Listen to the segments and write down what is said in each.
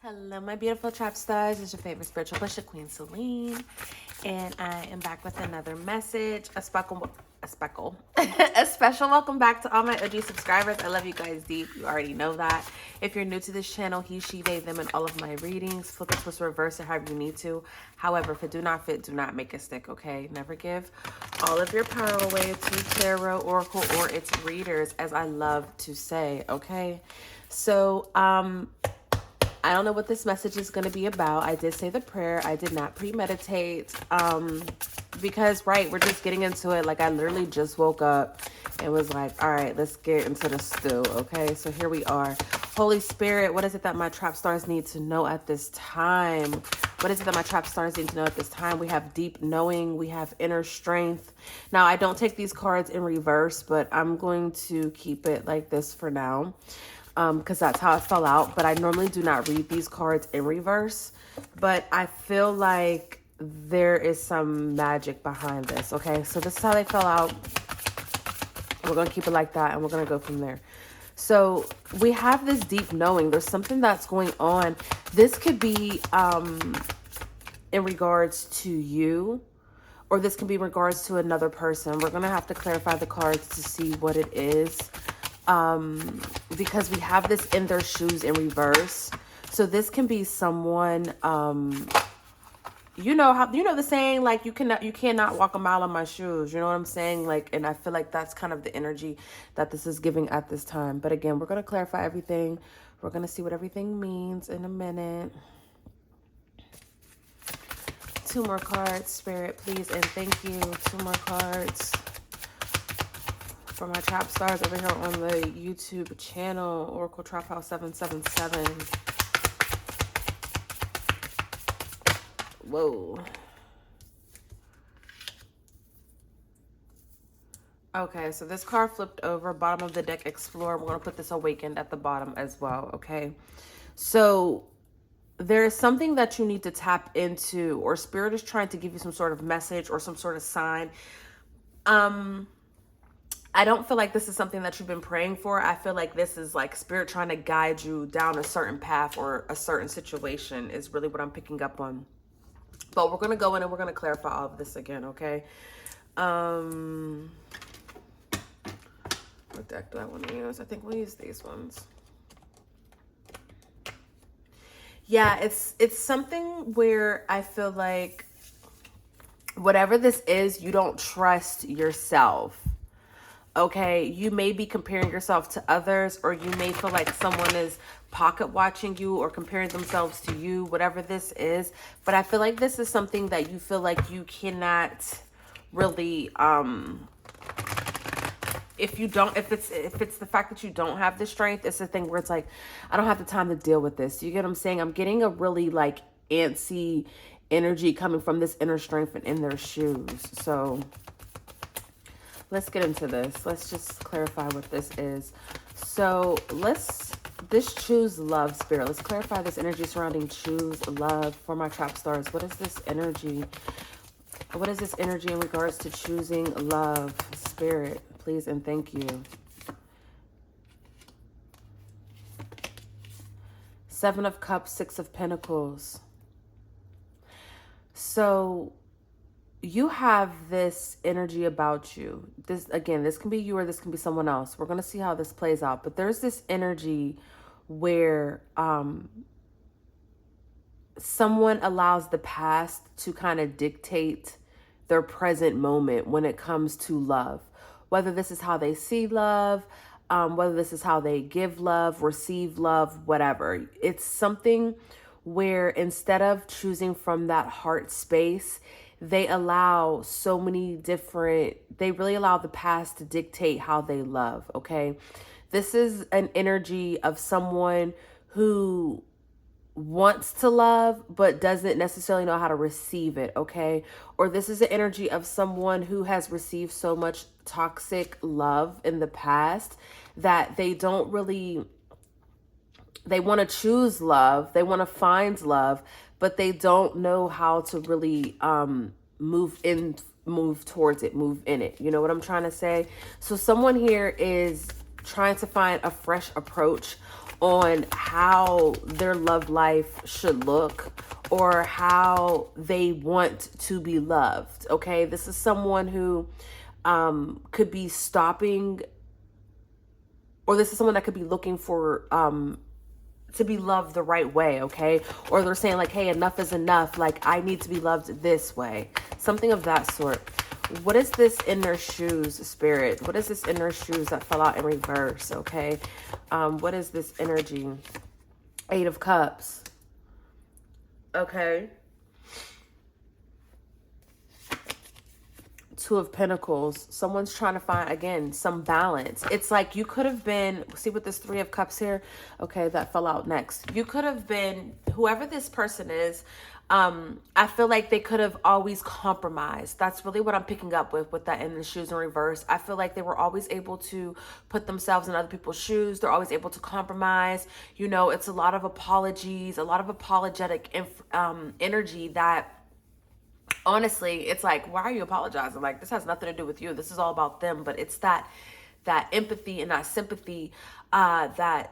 Hello, my beautiful trap stars. It's your favorite spiritual pusher, Queen Celine, and I am back with another message. A special welcome back to all my OG subscribers. I love you guys deep. You already know that. If you're new to this channel, he, she, they, them, and all of my readings. Flip it, twist, reverse it, however you need to. However, if it do not fit, do not make it stick. Okay, never give all of your power away to tarot, oracle, or its readers, as I love to say. Okay, so I don't know what this message is going to be about. I did say the prayer. I did not premeditate because, right, we're just getting into it. Like, I literally just woke up and was like, all right, let's get into the stew, okay? So here we are. Holy Spirit, what is it that my trap stars need to know at this time? What is it that my trap stars need to know at this time? We have deep knowing. We have inner strength. Now, I don't take these cards in reverse, but I'm going to keep it like this for now. Because that's how it fell out. But I normally do not read these cards in reverse. But I feel like there is some magic behind this. Okay, so this is how they fell out. We're going to keep it like that. And we're going to go from there. So we have this deep knowing. There's something that's going on. This could be in regards to you. Or this can be in regards to another person. We're going to have to clarify the cards to see what it is. Because we have this in their shoes in reverse. So this can be someone, you know the saying, like, you cannot walk a mile in my shoes. You know what I'm saying? Like, and I feel like that's kind of the energy that this is giving at this time. But again, we're going to clarify everything. We're going to see what everything means in a minute. 2 more cards, Spirit, please. And thank you. 2 more cards for my trap stars over here on the YouTube channel, Oracle Traphouse 777. Whoa. Okay, so this card flipped over, bottom of the deck, Explorer. We're going to put this Awakened at the bottom as well, okay? So there is something that you need to tap into, or Spirit is trying to give you some sort of message or some sort of sign. I don't feel like this is something that you've been praying for. I feel like this is like Spirit trying to guide you down a certain path or a certain situation is really what I'm picking up on. But we're going to go in and we're going to clarify all of this again, okay? What deck do I want to use? I think we'll use these ones. Yeah, it's something where I feel like whatever this is, you don't trust yourself. Okay, you may be comparing yourself to others, or you may feel like someone is pocket watching you or comparing themselves to you, whatever this is. But I feel like this is something that you feel like you cannot really, if it's the fact that you don't have the strength, it's the thing where it's like, I don't have the time to deal with this. You get what I'm saying? I'm getting a really like antsy energy coming from this inner strength and in their shoes. So let's get into this. Let's just clarify what this is. So this choose love, Spirit. Let's clarify this energy surrounding choose love for my trap stars. What is this energy? What is this energy in regards to choosing love, Spirit? Please and thank you. 7 of Cups, 6 of Pentacles. So you have this energy about you. This, again, this can be you or this can be someone else. We're going to see how this plays out. But there's this energy where someone allows the past to kind of dictate their present moment when it comes to love. Whether this is how they see love, whether this is how they give love, receive love, whatever. It's something where instead of choosing from that heart space, they allow so many different, they really allow the past to dictate how they love, okay? This is an energy of someone who wants to love but doesn't necessarily know how to receive it, okay? Or this is the energy of someone who has received so much toxic love in the past that they don't really, they want to choose love, they want to find love, but they don't know how to really move towards it, move in it. You know what I'm trying to say? So someone here is trying to find a fresh approach on how their love life should look or how they want to be loved. Okay, this is someone who could be stopping, or this is someone that could be looking for to be loved the right way, okay? Or they're saying like, hey, enough is enough. Like, I need to be loved this way. Something of that sort. What is this inner shoes, Spirit? What is this inner shoes that fell out in reverse, okay? What is this energy? 8 of Cups. Okay. 2 of Pentacles. Someone's trying to find, again, some balance. It's like you could have been, see with this 3 of Cups here? Okay, that fell out next. You could have been, whoever this person is, I feel like they could have always compromised. That's really what I'm picking up with that in the shoes in reverse. I feel like they were always able to put themselves in other people's shoes. They're always able to compromise. You know, it's a lot of apologies, a lot of apologetic energy that, honestly, it's like, why are you apologizing? Like, this has nothing to do with you. This is all about them. But it's that empathy and that sympathy that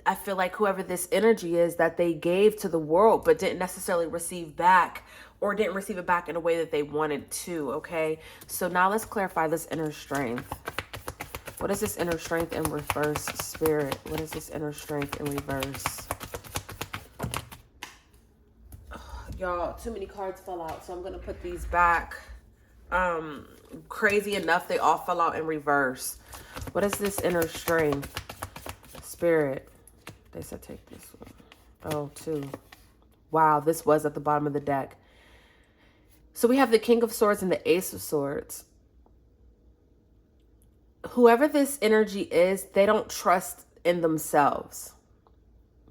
I feel like whoever this energy is that they gave to the world, but didn't necessarily receive back, or didn't receive it back in a way that they wanted to. Okay, so now let's clarify this inner strength. What is this inner strength in reverse, Spirit? What is this inner strength in reverse? Y'all, too many cards fell out, so I'm gonna put these back. Crazy enough, they all fell out in reverse. What is this inner strength, Spirit? They said take this one. Oh, 2. Wow, this was at the bottom of the deck. So we have the King of Swords and the Ace of Swords. Whoever this energy is, they don't trust in themselves.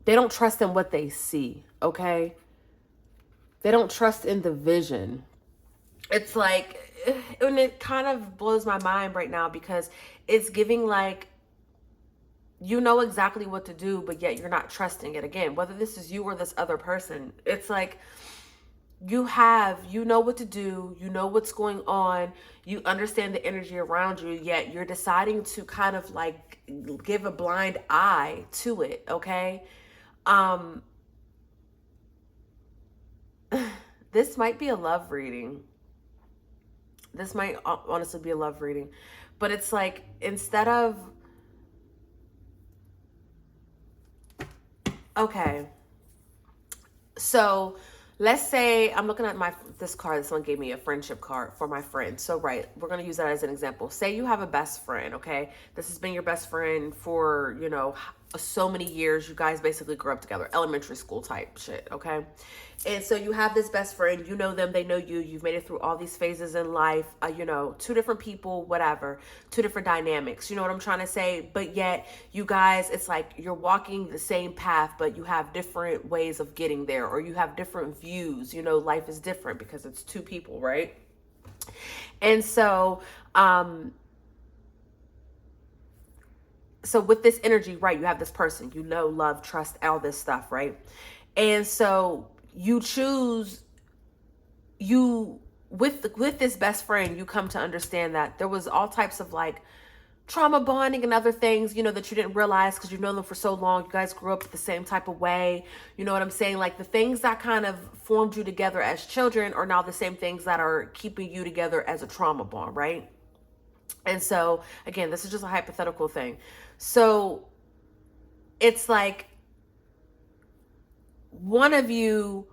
They don't trust in what they see, okay? They don't trust in the vision. It's like, and it kind of blows my mind right now because it's giving like, you know exactly what to do, but yet you're not trusting it. Again, whether this is you or this other person, it's like you know what to do, you know what's going on, you understand the energy around you, yet you're deciding to kind of like give a blind eye to it, okay? This might be a love reading. This might honestly be a love reading. But it's like, instead of... Okay. So let's say I'm looking at this card. This one gave me a friendship card for my friend. So, right, we're going to use that as an example. Say you have a best friend, okay? This has been your best friend for, you know, so many years. You guys basically grew up together, elementary school type shit, okay? And so you have this best friend, you know them, they know you, you've made it through all these phases in life, you know, 2 different people, whatever, 2 different dynamics, you know what I'm trying to say? But yet you guys, it's like you're walking the same path, but you have different ways of getting there, or you have different views, you know, life is different because it's 2 people, right? And so, so with this energy, right, you have this person, you know, love, trust, all this stuff, right? And so you choose, with this best friend, you come to understand that there was all types of like trauma bonding and other things, you know, that you didn't realize because you've known them for so long. You guys grew up the same type of way. You know what I'm saying? Like the things that kind of formed you together as children are now the same things that are keeping you together as a trauma bond, right? And so, again, this is just a hypothetical thing. So it's like one of you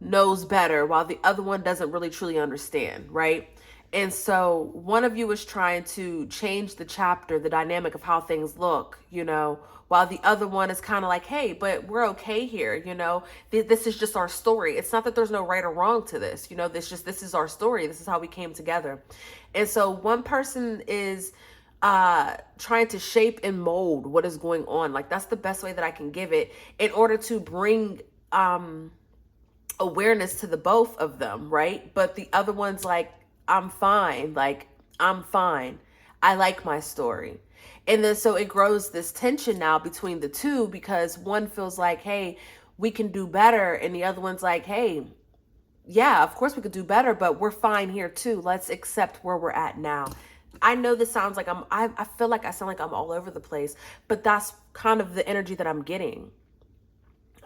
knows better while the other one doesn't really truly understand, right? And so one of you is trying to change the chapter, the dynamic of how things look, you know, while the other one is kind of like, hey, but we're okay here, you know, this is just our story. It's not that there's no right or wrong to this, you know, this is our story. This is how we came together. And so one person is trying to shape and mold what is going on. Like that's the best way that I can give it in order to bring awareness to the both of them, right? But the other one's like, I'm fine. Like, I'm fine. I like my story. And then so it grows this tension now between the two because one feels like, hey, we can do better. And the other one's like, hey, yeah, of course we could do better, but we're fine here too. Let's accept where we're at now. I know this sounds like I feel like I sound like I'm all over the place, but that's kind of the energy that I'm getting.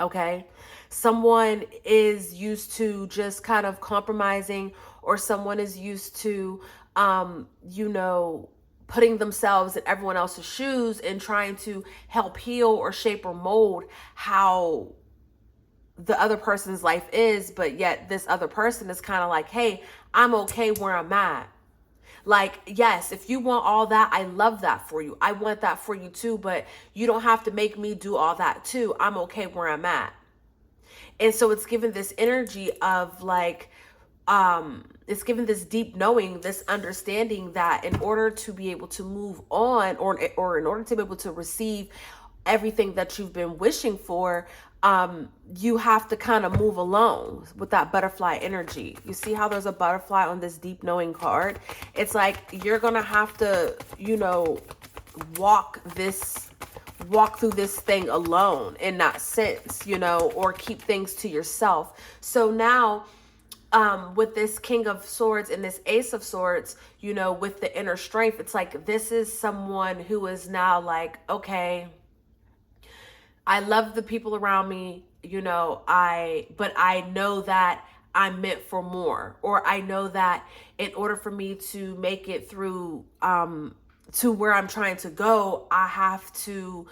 Okay. Someone is used to just kind of compromising, or someone is used to, you know, putting themselves in everyone else's shoes and trying to help heal or shape or mold how the other person's life is. But yet this other person is kind of like, hey, I'm okay where I'm at. Like, yes, if you want all that, I love that for you. I want that for you too, but you don't have to make me do all that too. I'm okay where I'm at. And so it's given this energy of like, it's given this deep knowing, this understanding that in order to be able to move on, or in order to be able to receive everything that you've been wishing for, you have to kind of move along with that butterfly energy. You see how there's a butterfly on this deep knowing card? It's like you're gonna have to, you know, walk through this thing alone in that sense, you know, or keep things to yourself. So now, with this King of Swords and this Ace of Swords, you know, with the inner strength, it's like this is someone who is now like, okay, I love the people around me, you know, but I know that I'm meant for more, or I know that in order for me to make it through, to where I'm trying to go, I have to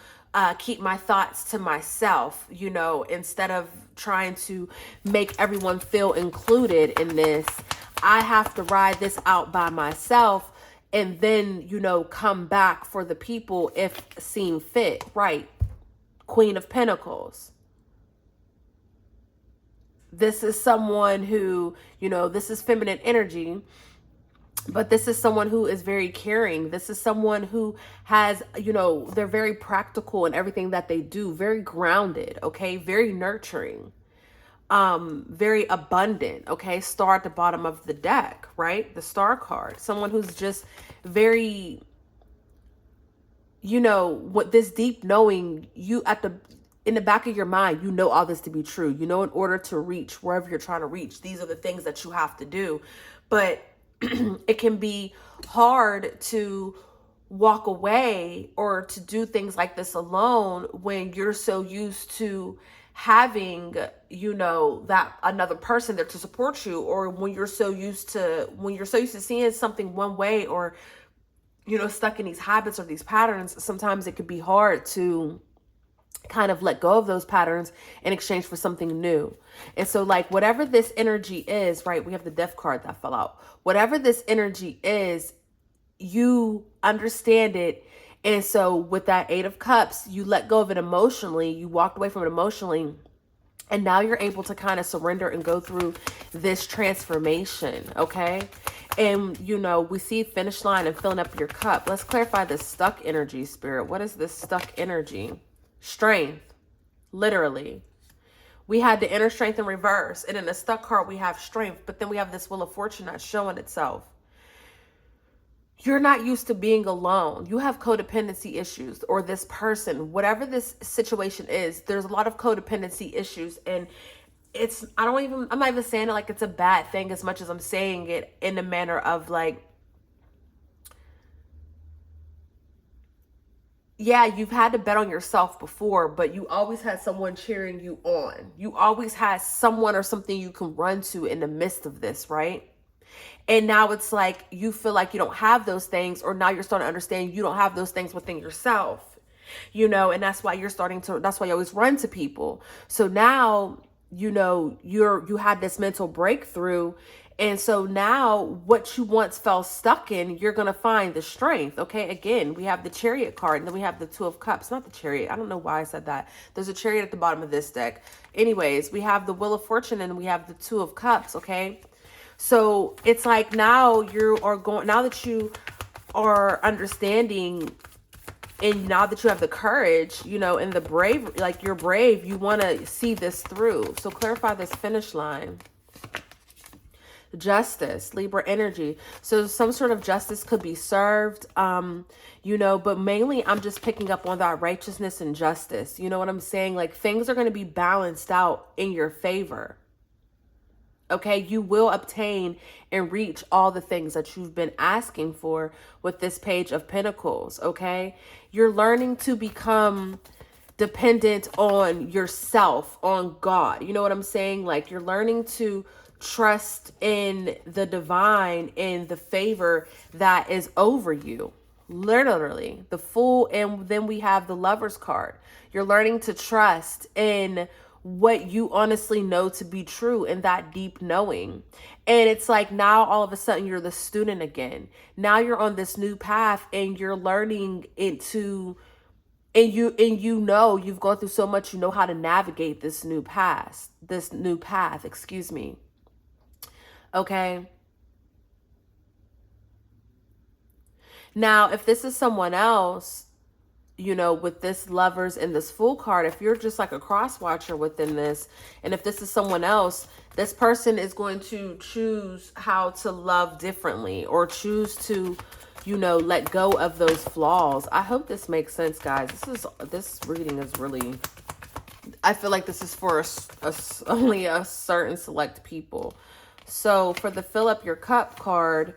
keep my thoughts to myself, you know, instead of trying to make everyone feel included in this. I have to ride this out by myself and then, you know, come back for the people if seen fit, right? Queen of Pentacles. This is someone who, you know, this is feminine energy, but this is someone who is very caring. This is someone who has, you know, they're very practical in everything that they do, very grounded, okay, very nurturing, very abundant, okay. Star at the bottom of the deck, right? The Star card. Someone who's just very, you know, what this deep knowing, you in the back of your mind, you know all this to be true. You know, in order to reach wherever you're trying to reach, these are the things that you have to do. But it can be hard to walk away or to do things like this alone when you're so used to having, you know, that another person there to support you, or when you're so used to seeing something one way, or, you know, stuck in these habits or these patterns. Sometimes it could be hard to kind of let go of those patterns in exchange for something new. And so like whatever this energy is, right? We have the Death card that fell out. Whatever this energy is, you understand it. And so with that Eight of Cups, you let go of it emotionally. You walked away from it emotionally. And now you're able to kind of surrender and go through this transformation, okay? And, you know, we see finish line and filling up your cup. Let's clarify this stuck energy, Spirit. What is this stuck energy? Strength, literally. We had the inner strength in reverse. And in the stuck card, we have strength. But then we have this Wheel of Fortune that's showing itself. You're not used to being alone. You have codependency issues, or this person, whatever this situation is, there's a lot of codependency issues. And I'm not even saying it like it's a bad thing as much as I'm saying it in the manner of like, yeah, you've had to bet on yourself before, but you always had someone cheering you on. You always had someone or something you can run to in the midst of this, right? And now it's like you feel like you don't have those things, or now you're starting to understand you don't have those things within yourself, you know, and that's why that's why you always run to people. So now, you know, you had this mental breakthrough. And so now what you once felt stuck in, you're going to find the strength. Okay. Again, we have the Chariot card, and then we have the Two of Cups, not the Chariot. I don't know why I said that. There's a Chariot at the bottom of this deck. Anyways, we have the Wheel of Fortune, and we have the Two of Cups. Okay. So it's like now now that you are understanding, and now that you have the courage, you know, and the brave, like you're brave, you want to see this through. So clarify this finish line. Justice, Libra energy. So some sort of justice could be served, you know, but mainly I'm just picking up on that righteousness and justice. You know what I'm saying? Like things are going to be balanced out in your favor. Okay, you will obtain and reach all the things that you've been asking for with this Page of Pentacles. Okay, you're learning to become dependent on yourself, on God. You know what I'm saying? Like, you're learning to trust in the divine and the favor that is over you. Literally, the Fool, and then we have the Lover's card. You're learning to trust in what you honestly know to be true, and that deep knowing. And it's like, now all of a sudden you're the student again. Now you're on this new path and you're learning into, and you know, you've gone through so much, you know how to navigate this new path, excuse me. Okay. Now, if this is someone else, you know, with this Lovers and this Fool card, if you're just like a cross watcher within this, and if this is someone else, this person is going to choose how to love differently, or choose to, you know, let go of those flaws. I hope this makes sense, guys. This reading is really, I feel like this is for only a certain select people. So for the Fill Up Your Cup card,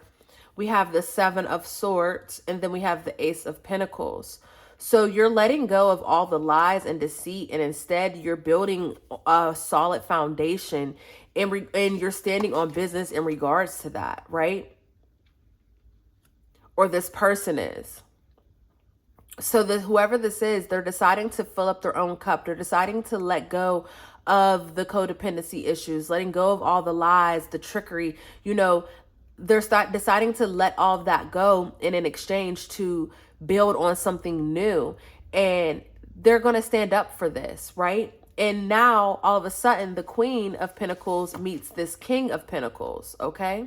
we have the Seven of Swords, and then we have the Ace of Pentacles. So you're letting go of all the lies and deceit, and instead you're building a solid foundation, and you're standing on business in regards to that, right? Or this person is. So whoever this is, they're deciding to fill up their own cup. They're deciding to let go of the codependency issues, letting go of all the lies, the trickery, you know. They're deciding to let all of that go, and in exchange to build on something new. And they're going to stand up for this, right? And now all of a sudden the Queen of Pentacles meets this King of Pentacles, okay?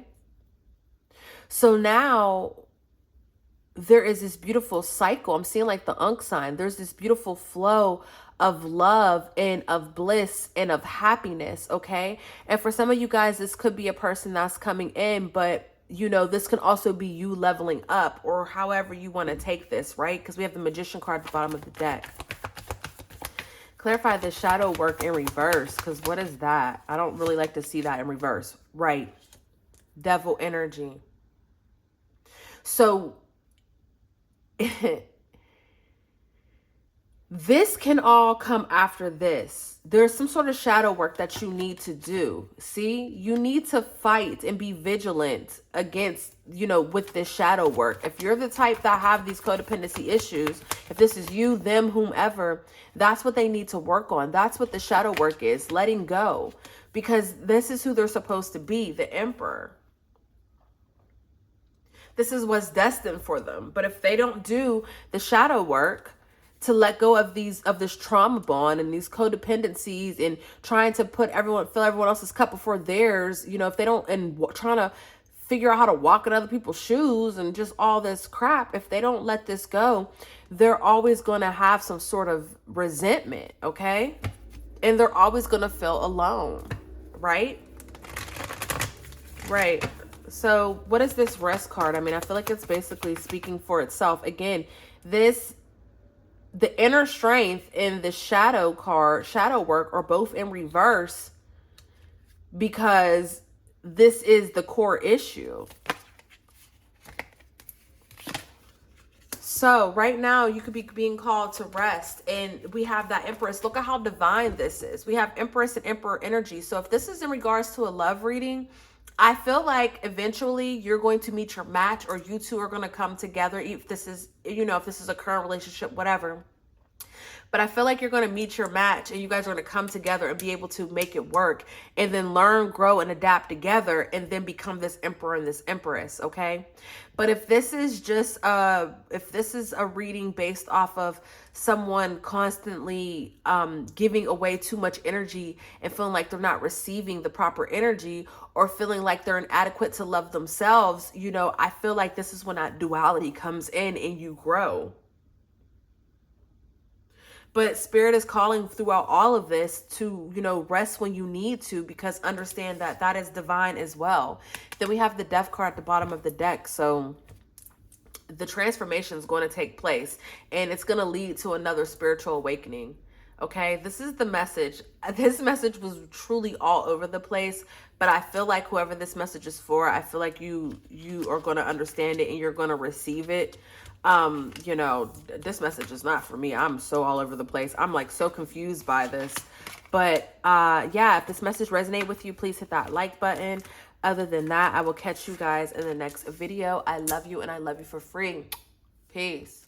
So now there is this beautiful cycle. I'm seeing like the Ankh sign. There's this beautiful flow of love and of bliss and of happiness, okay? And for some of you guys, this could be a person that's coming in, but you know, this can also be you leveling up, or however you want to take this, right? Because we have the Magician card at the bottom of the deck. Clarify the shadow work in reverse, because what is that? I don't really like to see that in reverse. Right. Devil energy. So this can all come after this. There's some sort of shadow work that you need to do. See, you need to fight and be vigilant against, you know, with this shadow work. If you're the type that have these codependency issues, if this is you, them, whomever, that's what they need to work on. That's what the shadow work is, letting go, because this is who they're supposed to be, the Emperor. This is what's destined for them. But if they don't do the shadow work to let go of this trauma bond and these codependencies, and trying to fill everyone else's cup before theirs, you know, if they don't, and trying to figure out how to walk in other people's shoes and just all this crap, if they don't let this go, they're always going to have some sort of resentment, okay? And they're always going to feel alone, right? Right. So what is this Rest card? I mean, I feel like it's basically speaking for itself. Again, the inner strength and the shadow card, shadow work, are both in reverse, because this is the core issue. So right now you could be being called to rest, and we have that Empress. Look at how divine this is. We have Empress and Emperor energy. So if this is in regards to a love reading, I feel like eventually you're going to meet your match, or you two are going to come together. If this is, you know, if this is a current relationship, whatever. But I feel like you're going to meet your match, and you guys are going to come together and be able to make it work, and then learn, grow, and adapt together, and then become this Emperor and this Empress, okay? But if this is just if this is a reading based off of someone constantly giving away too much energy and feeling like they're not receiving the proper energy, or feeling like they're inadequate to love themselves, you know, I feel like this is when that duality comes in and you grow. But Spirit is calling throughout all of this to, you know, rest when you need to, because understand that that is divine as well. Then we have the Death card at the bottom of the deck. So the transformation is going to take place, and it's going to lead to another spiritual awakening. Okay, this is the message. This message was truly all over the place, but I feel like whoever this message is for, I feel like you are going to understand it and you're going to receive it. You know, this message is not for me. I'm so all over the place. I'm like so confused by this. But yeah, if this message resonated with you, please hit that like button. Other than that, I will catch you guys in the next video. I love you and I love you for free. Peace.